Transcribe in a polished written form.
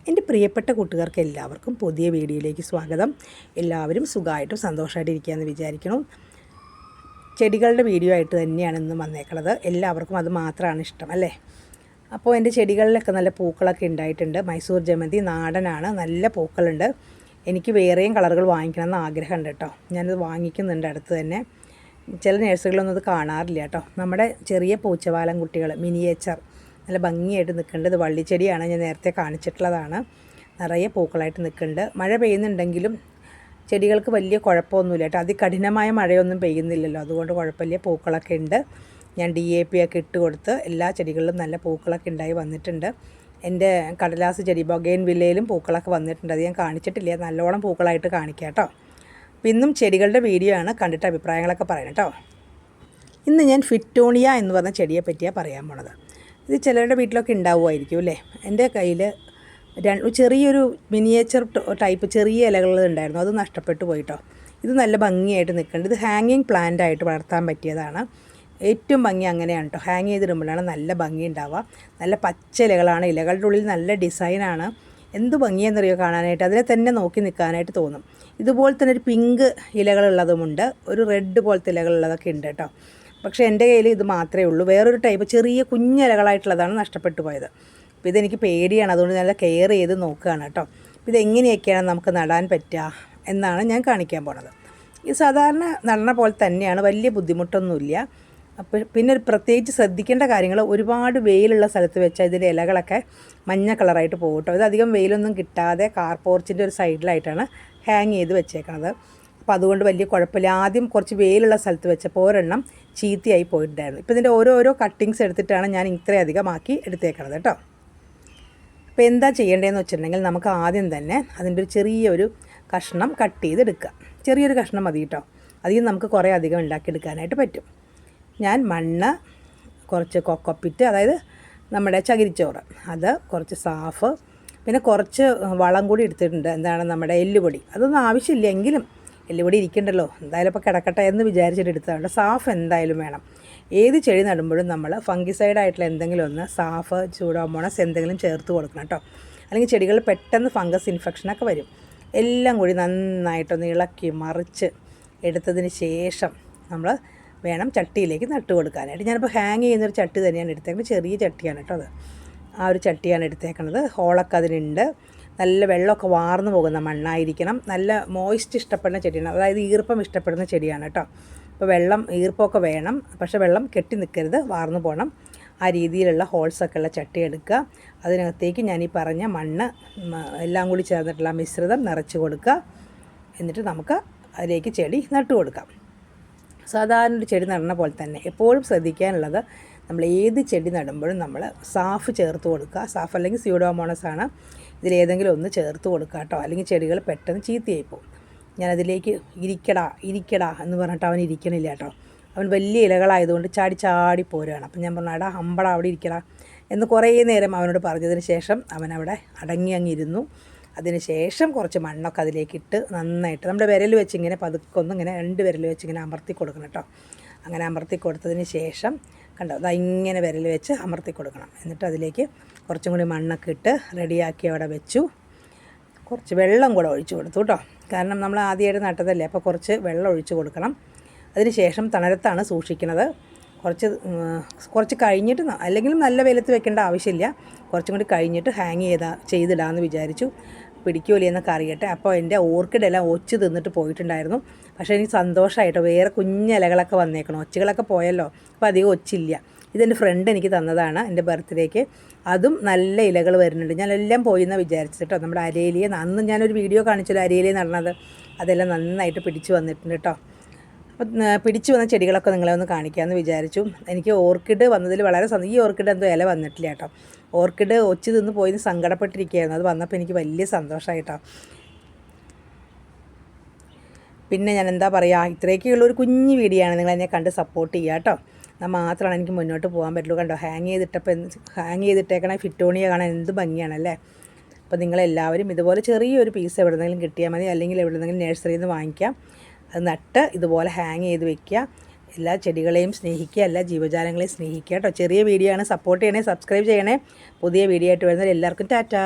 എൻ്റെ പ്രിയപ്പെട്ട കൂട്ടുകാർക്ക് എല്ലാവർക്കും പുതിയ വീഡിയോയിലേക്ക് സ്വാഗതം. എല്ലാവരും സുഖമായിട്ടും സന്തോഷമായിട്ട് ഇരിക്കുകയെന്ന് വിചാരിക്കണം. ചെടികളുടെ വീഡിയോ ആയിട്ട് തന്നെയാണ് ഇന്ന് വന്നേക്കുന്നത്. എല്ലാവർക്കും അത് മാത്രമാണ് ഇഷ്ടം അല്ലേ? അപ്പോൾ എൻ്റെ ചെടികളിലൊക്കെ നല്ല പൂക്കളൊക്കെ ഉണ്ടായിട്ടുണ്ട്. മൈസൂർ ജമന്തി നാടനാണ്, നല്ല പൂക്കളുണ്ട്. എനിക്ക് വേറെയും കളറുകൾ വാങ്ങിക്കണമെന്ന് ആഗ്രഹമുണ്ട് കേട്ടോ. ഞാനത് വാങ്ങിക്കുന്നുണ്ട് അടുത്ത് തന്നെ. ചില നഴ്സറികളൊന്നും അത് കാണാറില്ല കേട്ടോ. നമ്മുടെ ചെറിയ പൂച്ചവാലൻ കുട്ടികൾ മിനിയേച്ചർ നല്ല ഭംഗിയായിട്ട് നിൽക്കുന്നുണ്ട്. ഇത് വള്ളിച്ചെടിയാണ്, ഞാൻ നേരത്തെ കാണിച്ചിട്ടുള്ളതാണ്. നിറയെ പൂക്കളായിട്ട് നിൽക്കുന്നുണ്ട്. മഴ പെയ്യുന്നുണ്ടെങ്കിലും ചെടികൾക്ക് വലിയ കുഴപ്പമൊന്നുമില്ല കേട്ടോ. അതികഠിനമായ മഴയൊന്നും പെയ്യുന്നില്ലല്ലോ, അതുകൊണ്ട് കുഴപ്പമില്ല. പൂക്കളൊക്കെ ഉണ്ട്. ഞാൻ DAP ഒക്കെ ഇട്ട് കൊടുത്ത് എല്ലാ ചെടികളിലും നല്ല പൂക്കളൊക്കെ ഉണ്ടായി വന്നിട്ടുണ്ട്. എൻ്റെ കടലാസ് ചെടി ബൊഗൈൻ വില്ലയിലും പൂക്കളൊക്കെ വന്നിട്ടുണ്ട്. അത് ഞാൻ കാണിച്ചിട്ടില്ല, നല്ലോണം പൂക്കളായിട്ട് കാണിക്കാം കേട്ടോ. അപ്പോൾ ഇന്നും ചെടികളുടെ വീഡിയോ ആണ്, കണ്ടിട്ട് അഭിപ്രായങ്ങളൊക്കെ പറയണം കേട്ടോ. ഇന്ന് ഞാൻ ഫിറ്റോണിയ എന്ന് പറഞ്ഞ ചെടിയെ പറ്റിയാണ് പറയാൻ പോണത്. ഇത് ചിലരുടെ വീട്ടിലൊക്കെ ഉണ്ടാവുമായിരിക്കും അല്ലേ. എൻ്റെ കയ്യിൽ ചെറിയൊരു മിനിയേച്ചർ ടൈപ്പ് ചെറിയ ഇലകൾ ഉണ്ടായിരുന്നു, അത് നഷ്ടപ്പെട്ടു പോയിട്ടോ. ഇത് നല്ല ഭംഗിയായിട്ട് നിൽക്കുന്നുണ്ട്. ഇത് ഹാങ്ങിങ് പ്ലാന്റ് ആയിട്ട് വളർത്താൻ പറ്റിയതാണ്. ഏറ്റവും ഭംഗി അങ്ങനെയാണ് കേട്ടോ. ഹാങ് ചെയ്തിടുമ്പോഴാണ് നല്ല ഭംഗി ഉണ്ടാവുക. നല്ല പച്ച ഇലകളാണ്, ഇലകളുടെ ഉള്ളിൽ നല്ല ഡിസൈനാണ്. എന്ത് ഭംഗിയെന്നറിയോ കാണാനായിട്ട്, അതിനെ തന്നെ നോക്കി നിൽക്കാനായിട്ട് തോന്നും. ഇതുപോലെ തന്നെ ഒരു പിങ്ക് ഇലകളുള്ളതുമുണ്ട്, ഒരു റെഡ് പോലത്തെ ഇലകളുള്ളതൊക്കെ ഉണ്ട് കേട്ടോ. പക്ഷേ എൻ്റെ കയ്യിൽ ഇത് മാത്രമേ ഉള്ളൂ. വേറൊരു ടൈപ്പ് ചെറിയ കുഞ്ഞിലകളായിട്ടുള്ളതാണ് നഷ്ടപ്പെട്ടു പോയത്. അപ്പോൾ ഇതെനിക്ക് പേടിയാണ്, അതുകൊണ്ട് നല്ല കെയർ ചെയ്ത് നോക്കുകയാണ് കേട്ടോ. ഇതെങ്ങനെയൊക്കെയാണ് നമുക്ക് നടാൻ പറ്റുക എന്നാണ് ഞാൻ കാണിക്കാൻ പോണത്. ഇത് സാധാരണ നടണ പോലെ തന്നെയാണ്, വലിയ ബുദ്ധിമുട്ടൊന്നുമില്ല. അപ്പോൾ പിന്നെ ഒരു പ്രത്യേകിച്ച് ശ്രദ്ധിക്കേണ്ട കാര്യങ്ങൾ, ഒരുപാട് വെയിലുള്ള സ്ഥലത്ത് വെച്ചാൽ ഇതിൻ്റെ ഇലകളൊക്കെ മഞ്ഞ കളറായിട്ട് പോകും കേട്ടോ. ഇത് അധികം വെയിലൊന്നും കിട്ടാതെ കാർ പോർച്ചിൻ്റെ ഒരു സൈഡിലായിട്ടാണ് ഹാങ് ചെയ്ത് വെച്ചേക്കുന്നത്. അപ്പോൾ അതുകൊണ്ട് വലിയ കുഴപ്പമില്ല. ആദ്യം കുറച്ച് വെയിലുള്ള സ്ഥലത്ത് വെച്ചപ്പോൾ ഒരെണ്ണം ചീത്തയായി പോയിട്ടുണ്ടായിരുന്നു. ഇപ്പോൾ ഇതിൻ്റെ ഓരോ കട്ടിങ്സ് എടുത്തിട്ടാണ് ഞാൻ ഇത്രയധികം ആക്കി എടുത്തേക്കണത് കേട്ടോ. അപ്പോൾ എന്താ ചെയ്യേണ്ടതെന്ന് വെച്ചിട്ടുണ്ടെങ്കിൽ, നമുക്ക് ആദ്യം തന്നെ അതിൻ്റെ ഒരു ചെറിയൊരു കഷ്ണം കട്ട് ചെയ്തെടുക്കുക. ചെറിയൊരു കഷ്ണം മതി കേട്ടോ. അതിൽ നമുക്ക് കുറേ അധികം ഉണ്ടാക്കിയെടുക്കാനായിട്ട് പറ്റും. ഞാൻ മണ്ണ്, കുറച്ച് കൊക്കോപ്പിറ്റ്, അതായത് നമ്മുടെ ചകിരിച്ചോറ്, അത് കുറച്ച് സാഫ്, പിന്നെ കുറച്ച് വളം കൂടി എടുത്തിട്ടുണ്ട്. എന്താണ് നമ്മുടെ എല്ലുപൊടി. അതൊന്നും ആവശ്യമില്ല, എങ്കിലും എല്ലുപൊടി ഇരിക്കണ്ടല്ലോ, എന്തായാലും ഇപ്പോൾ കിടക്കട്ടെ എന്ന് വിചാരിച്ചിട്ട് എടുത്തതുകൊണ്ട് സാഫ് എന്തായാലും വേണം. ഏത് ചെടി നടുമ്പോഴും നമ്മൾ ഫംഗിസൈഡ് ആയിട്ടുള്ള എന്തെങ്കിലും ഒന്ന്, സാഫ്, സ്യൂഡോമോണസ് എന്തെങ്കിലും ചേർത്ത് കൊടുക്കണം കേട്ടോ. അല്ലെങ്കിൽ ചെടികൾ പെട്ടെന്ന് ഫംഗസ് ഇൻഫെക്ഷനൊക്കെ വരും. എല്ലാം കൂടി നന്നായിട്ടൊന്ന് ഇളക്കി മറിച്ച് എടുത്തതിന് ശേഷം നമ്മൾ വേണം ചട്ടിയിലേക്ക് നട്ട് കൊടുക്കാനായിട്ട്. ഞാനിപ്പോൾ ഹാങ് ചെയ്യുന്നൊരു ചട്ടി തന്നെയാണ് എടുത്തേക്കുന്നത്, ചെറിയ ചട്ടിയാണ് കേട്ടോ അത്. ആ ഒരു ചട്ടിയാണ് എടുത്തേക്കുന്നത്. ഹോളൊക്കെ അതിനുണ്ട്. നല്ല വെള്ളമൊക്കെ വാർന്നു പോകുന്ന മണ്ണായിരിക്കണം. നല്ല മോയ്സ്റ്റ് ഇഷ്ടപ്പെടുന്ന ചെടിയാണ്, അതായത് ഈർപ്പം ഇഷ്ടപ്പെടുന്ന ചെടിയാണ് കേട്ടോ. അപ്പോൾ വെള്ളം ഈർപ്പമൊക്കെ വേണം, പക്ഷേ വെള്ളം കെട്ടി നിൽക്കരുത്, വാർന്നു പോകണം. ആ രീതിയിലുള്ള ഹോൾസൊക്കെ ഉള്ള ചട്ടി എടുക്കുക. അതിനകത്തേക്ക് ഞാൻ ഈ പറഞ്ഞ മണ്ണ് എല്ലാം കൂടി ചേർന്നിട്ടുള്ള മിശ്രിതം നിറച്ച് കൊടുക്കുക. എന്നിട്ട് നമുക്ക് അതിലേക്ക് ചെടി നട്ടു കൊടുക്കാം. സാധാരണ ഒരു ചെടി നടണ പോലെ തന്നെ എപ്പോഴും ശ്രദ്ധിക്കാനുള്ളത്, നമ്മൾ ഏത് ചെടി നടുമ്പോഴും നമ്മൾ സാഫ് ചേർത്ത് കൊടുക്കുക. സാഫ് അല്ലെങ്കിൽ സ്യൂഡോമോണസ് ആണ്, ഇതിലേതെങ്കിലും ഒന്ന് ചേർത്ത് കൊടുക്കുക കേട്ടോ. അല്ലെങ്കിൽ ചെടികൾ പെട്ടെന്ന് ചീത്തയായി പോകും. ഞാനതിലേക്ക് ഇരിക്കടാ എന്ന് പറഞ്ഞിട്ട് അവൻ ഇരിക്കണില്ല കേട്ടോ. അവൻ വലിയ ഇലകളായതുകൊണ്ട് ചാടി പോരുകയാണ്. അപ്പം ഞാൻ പറഞ്ഞു, എടാ ഹമ്പടാ അവിടെ ഇരിക്കടാ എന്ന് കുറേ നേരം അവനോട് പറഞ്ഞതിന് ശേഷം അവൻ അവിടെ അടങ്ങിയിരുന്നു. അതിന് ശേഷം കുറച്ച് മണ്ണൊക്കെ അതിലേക്കിട്ട് നന്നായിട്ട് നമ്മുടെ വിരൽ വെച്ച് ഇങ്ങനെ പതുക്കൊന്നും ഇങ്ങനെ 2 വിരൽ വെച്ച് ഇങ്ങനെ അമർത്തി കൊടുക്കണം കേട്ടോ. അങ്ങനെ അമർത്തി കൊടുത്തതിന് ശേഷം കണ്ടോ, അതാ ഇങ്ങനെ വിരൽ വെച്ച് അമർത്തി കൊടുക്കണം. എന്നിട്ട് അതിലേക്ക് കുറച്ചും കൂടി മണ്ണൊക്കെ ഇട്ട് റെഡിയാക്കി അവിടെ വെച്ചു. കുറച്ച് വെള്ളം കൂടെ ഒഴിച്ചു കൊടുത്തു കേട്ടോ. കാരണം നമ്മൾ ആദ്യമായിട്ട് നട്ടതല്ലേ, അപ്പോൾ കുറച്ച് വെള്ളം ഒഴിച്ചു കൊടുക്കണം. അതിന് ശേഷം തണലത്താണ് സൂക്ഷിക്കുന്നത്. കുറച്ച് കഴിഞ്ഞിട്ട്, അല്ലെങ്കിലും നല്ല വെയിലത്ത് വെക്കേണ്ട ആവശ്യമില്ല. കുറച്ചും കൂടി കഴിഞ്ഞിട്ട് ഹാങ് ചെയ്തിടാമെന്ന് വിചാരിച്ചു. പിടിക്കുമല്ലേ എന്നൊക്കെ അറിയട്ടെ. അപ്പോൾ എൻ്റെ ഓർക്കിഡെല്ലാം ഒച്ച് തിന്നിട്ട് പോയിട്ടുണ്ടായിരുന്നു. പക്ഷേ എനിക്ക് സന്തോഷമായിട്ടോ, വേറെ കുഞ്ഞിലകളൊക്കെ വന്നേക്കണം. ഒച്ചുകളൊക്കെ പോയല്ലോ, അപ്പോൾ അധികം ഒച്ചില്ല. ഇതെൻ്റെ ഫ്രണ്ട് എനിക്ക് തന്നതാണ് എൻ്റെ ബർത്ത്ഡേക്ക്. അതും നല്ല ഇലകൾ വരുന്നുണ്ട്. ഞാനെല്ലാം പോയി എന്നാണ് വിചാരിച്ചിട്ടോ. നമ്മുടെ അരയിലിയെ അന്ന് ഞാനൊരു വീഡിയോ കാണിച്ചല്ലോ, അരയിലിയെ നടന്നത്, അതെല്ലാം നന്നായിട്ട് പിടിച്ചു വന്നിട്ടുണ്ട് കേട്ടോ. അപ്പോൾ പിടിച്ചു വന്ന ചെടികളൊക്കെ നിങ്ങളെ ഒന്ന് കാണിക്കാമെന്ന് വിചാരിച്ചു. എനിക്ക് ഓർക്കിഡ് വന്നതിൽ വളരെ ഈ ഓർക്കിഡ് എന്തോ ഇല വന്നിട്ടില്ല കേട്ടോ. ഓർക്കിഡ് ഒച്ച് തിന്ന് പോയിന്ന് സങ്കടപ്പെട്ടിരിക്കുകയായിരുന്നു. അത് വന്നപ്പോൾ എനിക്ക് വലിയ സന്തോഷമായിട്ടോ. പിന്നെ ഞാൻ എന്താ പറയുക, ഇത്രയൊക്കെയുള്ളൊരു കുഞ്ഞു വീഡിയോ ആണ്. നിങ്ങളെന്നെ കണ്ട് സപ്പോർട്ട് ചെയ്യുക കേട്ടോ. എന്നാൽ മാത്രമാണ് എനിക്ക് മുന്നോട്ട് പോകാൻ പറ്റുള്ളൂ. കണ്ടോ, ഹാങ് ചെയ്തിട്ടേക്കണ ഫിറ്റോണിയ കാണാൻ എന്ത് ഭംഗിയാണല്ലേ. അപ്പോൾ നിങ്ങളെല്ലാവരും ഇതുപോലെ ചെറിയൊരു പീസ് എവിടെന്നെങ്കിലും കിട്ടിയാൽ മതി, അല്ലെങ്കിൽ എവിടെന്നെങ്കിലും നഴ്സറിയിൽ നിന്ന് വാങ്ങിക്കാം. അത് നട്ട് ഇതുപോലെ ഹാങ് ചെയ്ത് വെക്കുക. എല്ലാ ചെടികളെയും സ്നേഹിക്കുക, എല്ലാ ജീവജാലങ്ങളെയും സ്നേഹിക്കുക കേട്ടോ. ചെറിയ വീഡിയോ ആണ്, സപ്പോർട്ട് ചെയ്യണേ, സബ്സ്ക്രൈബ് ചെയ്യണേ. പുതിയ വീഡിയോ ആയിട്ട് വരുന്നതിൽ എല്ലാവർക്കും ടാറ്റാ.